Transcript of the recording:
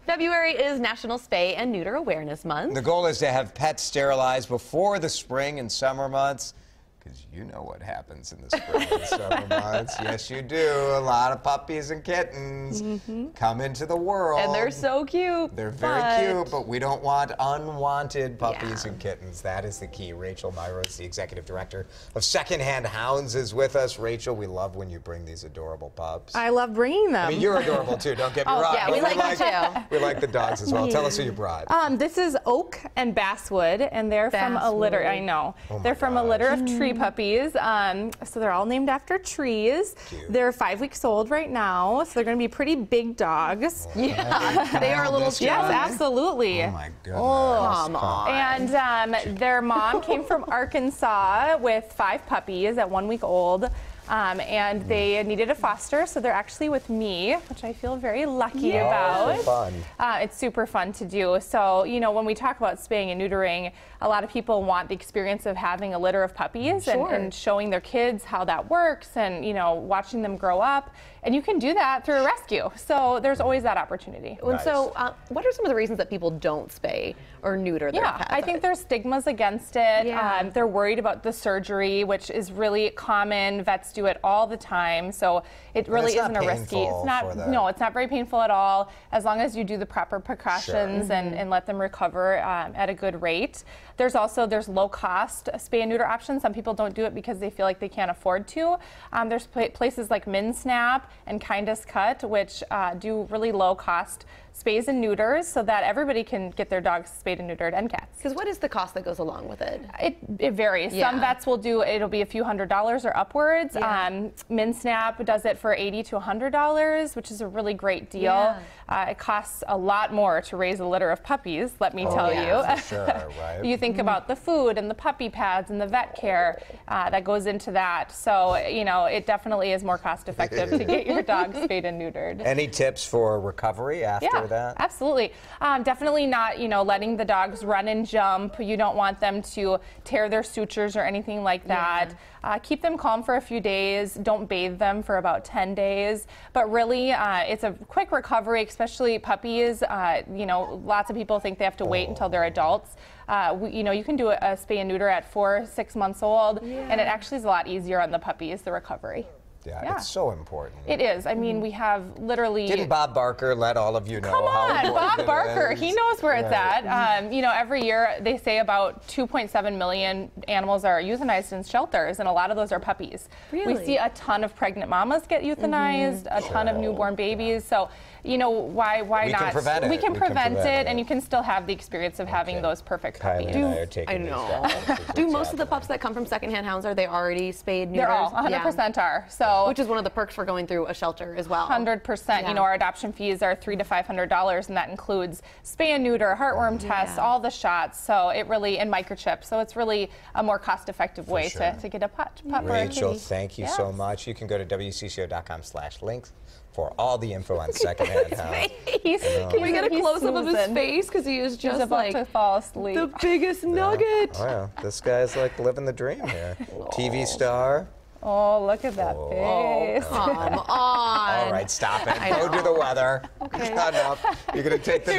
February is National Spay and Neuter Awareness Month. The goal is to have pets sterilized before the spring and summer months. Because you know what happens in the spring and summer months. Yes, you do. A lot of puppies and kittens come into the world. And they're so cute. They're very cute, but we don't want unwanted puppies and kittens. That is the key. Rachel Mairose, the executive director of Secondhand Hounds, is with us. Rachel, we love when you bring these adorable pups. I love bringing them. I mean, you're adorable too, don't get me wrong. Yeah, we like them too. We like the dogs as well. Tell us who you brought. This is Oak and Basswood, and they're from a litter. I know. They're from a litter of tree puppies. So they're all named after trees. Cute. They're 5 weeks old right now, so they're going to be pretty big dogs. Yeah, they are a little strong. Yes, absolutely. Oh my goodness. Come on. And their mom came from Arkansas with 5 puppies at 1 week old. And they needed a foster, so they're actually with me, which I feel very lucky about. So fun. It's super fun to do. So, you know, when we talk about spaying and neutering, a lot of people want the experience of having a litter of puppies and showing their kids how that works and, you know, watching them grow up. And you can do that through a rescue. So there's always that opportunity. And so what are some of the reasons that people don't spay or neuter their pets? I think there's stigmas against it. They're worried about the surgery, which is really common. Vets do it all the time. So it really isn't a risky. It's not, no, it's not very painful at all, as long as you do the proper precautions and let them recover at a good rate. There's low cost spay and neuter options. Some people don't do it because they feel like they can't afford to. There's places like Snap and Kindest Cut, which do really low cost spays and neuters so that everybody can get their dogs spayed and neutered, and cats. Because what is the cost that goes along with it? It varies. Some vets will do, it'll be a few $100s or upwards. Snap does it for $80 to $100, which is a really great deal. It costs a lot more to raise a litter of puppies, let me tell you. For sure, right? You think about the food and the puppy pads and the vet care that goes into that. So, you know, it definitely is more cost effective to get your dog spayed and neutered. Any tips for recovery after that? Absolutely. Definitely not, you know, letting the dogs run and jump. You don't want them to tear their sutures or anything like that. Keep them calm for a few days. Don't bathe them for about 10 days. But really, it's a quick recovery, especially puppies. You know, lots of people think they have to wait until they're adults. You know, you can do a spay and neuter at 4 or 6 months old, and it actually is a lot easier on the puppies, the recovery. Yeah, it's so important. It is. I mean, we have literally... Didn't Bob Barker let all of you know how important Bob Barker, he knows where it's at. You know, every year they say about 2.7 million animals are euthanized in shelters, and a lot of those are puppies. Really? We see a ton of pregnant mamas get euthanized, a ton of newborn babies. So, you know, why not? We can prevent it. We can prevent it, and you can still have the experience of having those perfect puppies. I know. Do most of the pups that come from Secondhand Hounds, are they already spayed, neutered? They're all 100% are. So, which is one of the perks for going through a shelter as well. 100%. You know, our adoption fees are $300 to $500, and that includes spay and neuter, heartworm tests, all the shots. So it really, and microchips. So it's really a more cost-effective way to get a pup. Rachel, thank you so much. You can go to WCCO.com/links for all the info on Secondhand Hounds. Can we get a close-up of his face? Because he is just about to fall asleep. The biggest nugget. Oh, yeah. This guy's like living the dream here. TV star. Oh, look at that face. Come on. All right, stop it. Go do the weather. Okay. Shut up. You're going to take the